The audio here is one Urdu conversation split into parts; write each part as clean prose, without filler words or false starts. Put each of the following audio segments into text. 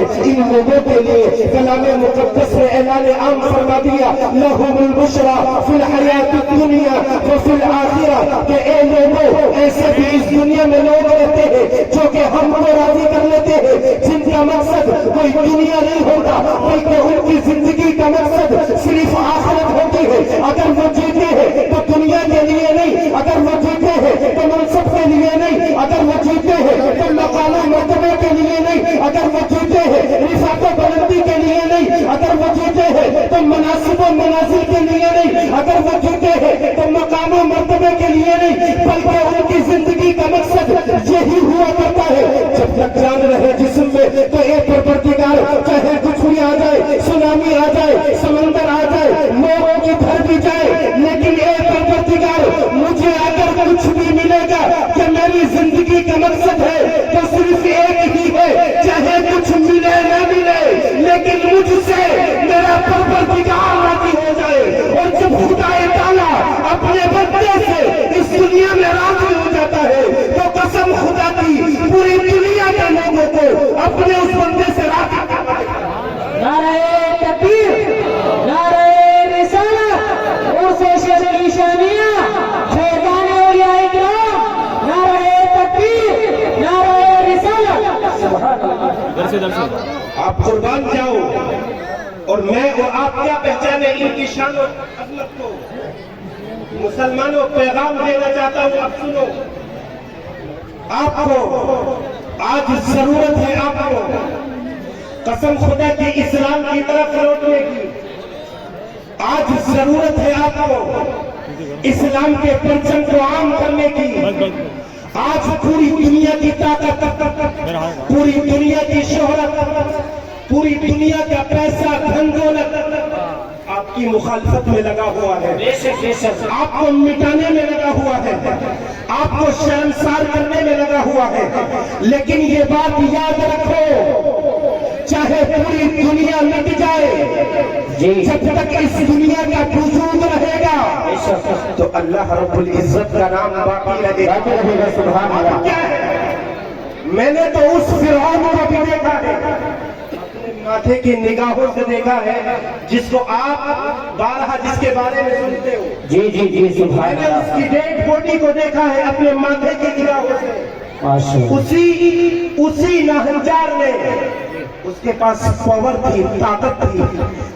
ہے ان لوگوں کے لیے کلام مقدس نے اعلان عام فرما دیا لہم البشرا فی الحیات الدنیا وفی الآخرہ کہ اے لوگوں ایسے بھی اس دنیا میں لوگ رہتے ہیں جو کہ ہم کو راضی کر لیتے ہیں جن کا مقصد کوئی دنیا نہیں ہوتا بلکہ ان کی زندگی کا مقصد صرف آخرت ہوتی ہے اگر وہ جیتے ہیں تو دنیا کے لیے نہیں اگر وہ جیتے ہیں تو منصب کے لیے نہیں اگر وہ جیتے ہیں تو مقام و مرتبے کے لیے نہیں اگر وہ جیتے ہیں رفعت و بلندی کے لیے نہیں اگر وہ جیتے ہیں تو مناصب و منازل کے لیے نہیں اگر وہ جیتے ہیں تو مقام و مرتبے کے لیے نہیں بلکہ ان کی زندگی کا مقصد یہی ہوا کرتا ہے جب تک جان رہے جسم میں تو ایک پروردگار چاہے کچھ بھی آ جائے سونامی آ جائے سمندر آ جائے لوگوں کی بھر بھی جائے لیکن ایک پروردگار مجھے اگر کچھ بھی ملے گا کہ میری زندگی کا مقصد ہے تو صرف ایک ہی ہے چاہے کچھ ملے نہ ملے لیکن مجھ سے میرا پروردگار راضی ہو جائے اور جب خدا تعالیٰ اپنے بندے سے اس دنیا میں راضی ہو جاتا ہے تو قسم خدا کی پوری دنیا کے لوگوں کو اپنے اس بندے سے راضی کرتا ہے نعرہ تکبیر نعرہ رسالت عرس شیخ الشامیہ فیضان اولیاء اکرام نعرہ تکبیر نعرہ رسالت سبحان اللہ آپ قربان جاؤ اور میں اور آپ کیا پہچانے ان کی شان و عظمت کو مسلمانوں پیغام دینا چاہتا ہوں اب سنو آپ کو آج ضرورت ہے آپ کو قسم خدا کی اسلام کی طرف لوٹنے کی آج ضرورت ہے آپ کو اسلام کے پرچم کو عام کرنے کی آج پوری دنیا کی طاقت پوری دنیا کی شہرت پوری دنیا کا پیسہ دھن دولت آپ کی مخالفت میں لگا ہوا ہے آپ کو مٹانے میں لگا ہوا ہے آپ کو شرمسار کرنے میں لگا ہوا ہے لیکن یہ بات یاد رکھو چاہے پوری دنیا مٹ جائے جب تک اس دنیا کا وجود رہے گا تو اللہ رب العزت کا نام باقی رہے گا سبحان اللہ کیا ہے میں نے تو اس فرعون کو بھی دیکھا ہے ماتھے کی نگاہوں سے دیکھا ہے جس کو آپ بارہا جس کے بارے میں سنتے ہو جی جی جی سبحان میں نے اس کی ڈیڈ باڈی کو دیکھا ہے اپنے ماتھے کی نگاہوں سے اسی ناہنجار نے اس کے پاس پاور تھی طاقت تھی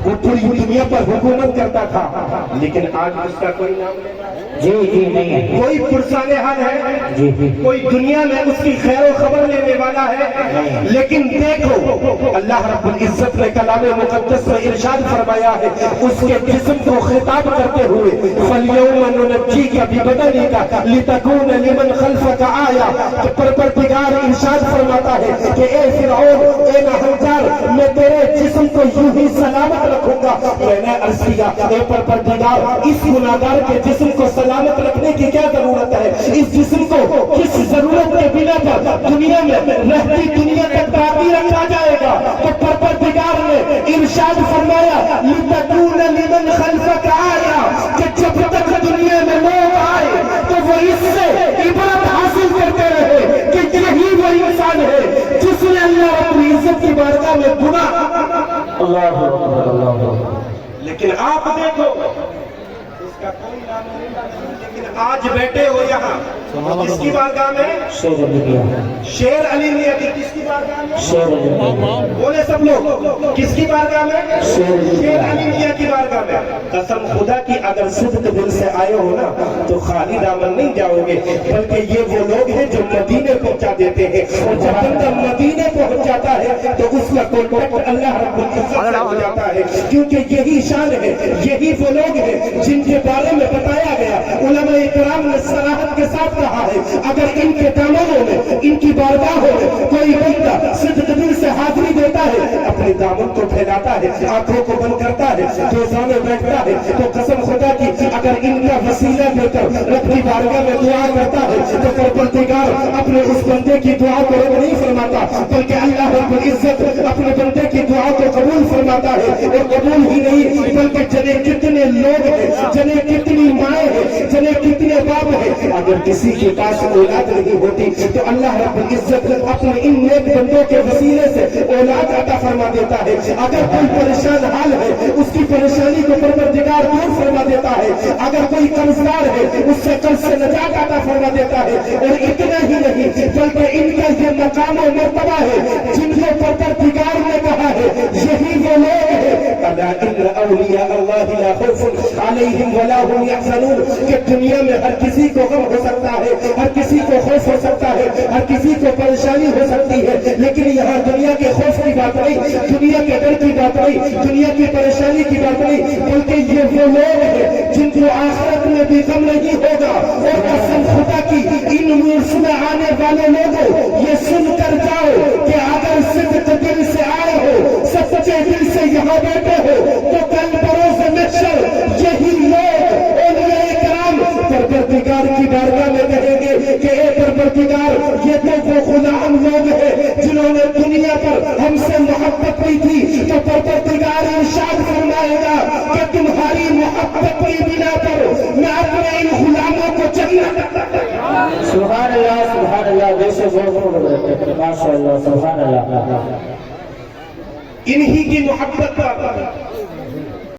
وہ پوری دنیا پر حکومت کرتا تھا لیکن آج اس کا کوئی نام نہیں جی جی نہیں کوئی پرسان حال ہے جی جی کوئی دنیا میں اس کی خیر و خبر لینے والا ہے لیکن دیکھو اللہ رب العزت نے کلام مقدس میں ارشاد فرمایا ہے اس کے جسم کو خطاب کرتے ہوئے فَالْيَوْمَ نُنَجِّيكَ بِبَدَنِكَ لِتَكُونَ لِمَنْ خَلْفَكَ آیَةً تو پروردگار ارشاد فرماتا ہے کہ اے فرعون اے ناہنجار میں تیرے جسم کو یوں ہی سلامت رکھوں گا میں نے عرض کیا اے پروردگار اس گناہگار کے جسم کو سلامت رکھنے کی کیا ضرورت ہے اس جسم کو کس ضرورت کے بنا پر دنیا میں رہتی دنیا تک باقی رکھا جائے گا تو پروردگار نے ارشاد فرمایا لِتَكُونَ لِمَنْ خَلْفَكَ آیَةً کہ جب تک دنیا میں لوگ آئے تو وہ اس سے عبرت حاصل کرتے رہے کہ یہی وہ انسان ہے جس نے اللہ رب العزت کی بارگاہ میں گناہ اللہ اکبر اللہ اکبر لیکن آپ دیکھو اس کا کوئی نام نہیں لیکن آج بیٹھے ہو یہاں کس کی بارگاہ میں شیر علی میاں شیر علی میاں کی کس کی بارگاہ میں شیر علی میاں بولے سب لوگ کس کی بارگاہ میں شیر علی میاں کی بارگاہ میں قسم خدا کی اگر صدق دل سے آئے ہو نا تو خالی دامن نہیں جاؤ گے بلکہ یہ وہ لوگ ہیں جو مدینے پہنچا دیتے ہیں اور جب بندہ مدینے پہنچ جاتا ہے تو اس کا کانٹیکٹ اللہ رب العزت سے ہو جاتا ہے کیونکہ یہی شان ہے یہی وہ لوگ ہیں جن کے بارے میں بتایا گیا علماء اکرام نے صراحت کے ساتھ کہا ہے اگر ان کے دامنوں میں ان کی بارگاہوں میں کوئی بندہ صدق دل سے حاضری دیتا ہے اپنے دامن کو پھیلاتا ہے آنکھوں کو بند کرتا ہے روزہ میں بیٹھتا ہے تو قسم خدا کی اگر ان کا وسیلہ دے کر رب کی بارگاہ میں دعا کرتا ہے تو پروردگار اپنے اس بندے کی دعا کو رد نہیں فرماتا بلکہ اللہ رب العزت اپنے بندے کی دعا کو قبول فرماتا ہے اور قبول ہی نہیں بلکہ جنے کتنے لوگ ہیں جنے کتنی مائیں ہیں جنے کتنے باپ ہیں اگر کسی کے پاس اولاد نہیں ہوتی تو اللہ رب العزت اپنے ان نیک بندوں کے وسیلے سے اولاد عطا دیتا ہے. اگر کوئی پریشان حال ہے اس کی پریشانی کو پروردگار دور فرما دیتا ہے. اگر کوئی قرضدار ہے اس سے قرض سے نجات عطا فرما دیتا ہے. اور اتنا ہی نہیں بلکہ ان کا یہ مقام و مرتبہ ہے جن کو پروردگار نے کہا ہے یہی وہ لوگ ہیں الا ان اولیاء اللہ لا خوف علیہم ولا هم يحزنون کہ دنیا میں ہر کسی کو غم ہو سکتا ہے, ہر کسی کو خوف ہو سکتا ہے, ہر کسی کو پریشانی ہو سکتی ہے, لیکن یہاں دنیا کے خوف کی بات نہیں, دنیا کے ڈر کی بات نہیں, دنیا کی پریشانی کی بات نہیں, بلکہ یہ وہ لوگ ہیں جن کو آخرت میں بھی غم نہیں ہوگا. اور قسم خدا کی ان عرص میں آنے والے لوگوں یہ سن کر جاؤ کہ اگر صدق دل سے آئے ہو, سچے دل سے یہاں بیٹھے ہو, تو کل بروز محشر یہی لوگ اولیاء کرام پروردگار کی بارگاہ میں کہیں گے کہ اے پروردگار یہ تو وہ غلام لوگ ہیں جنہوں نے دنیا پر ہم سے محبت کی تھی. تو پروردگار ارشاد فرمائے گا کہ تمہاری محبت کی بنا پر میں اپنے ان غلاموں کو جنت. سبحان اللہ جیسے ماشاء اللہ سبحان اللہ. انہی کی محبت پر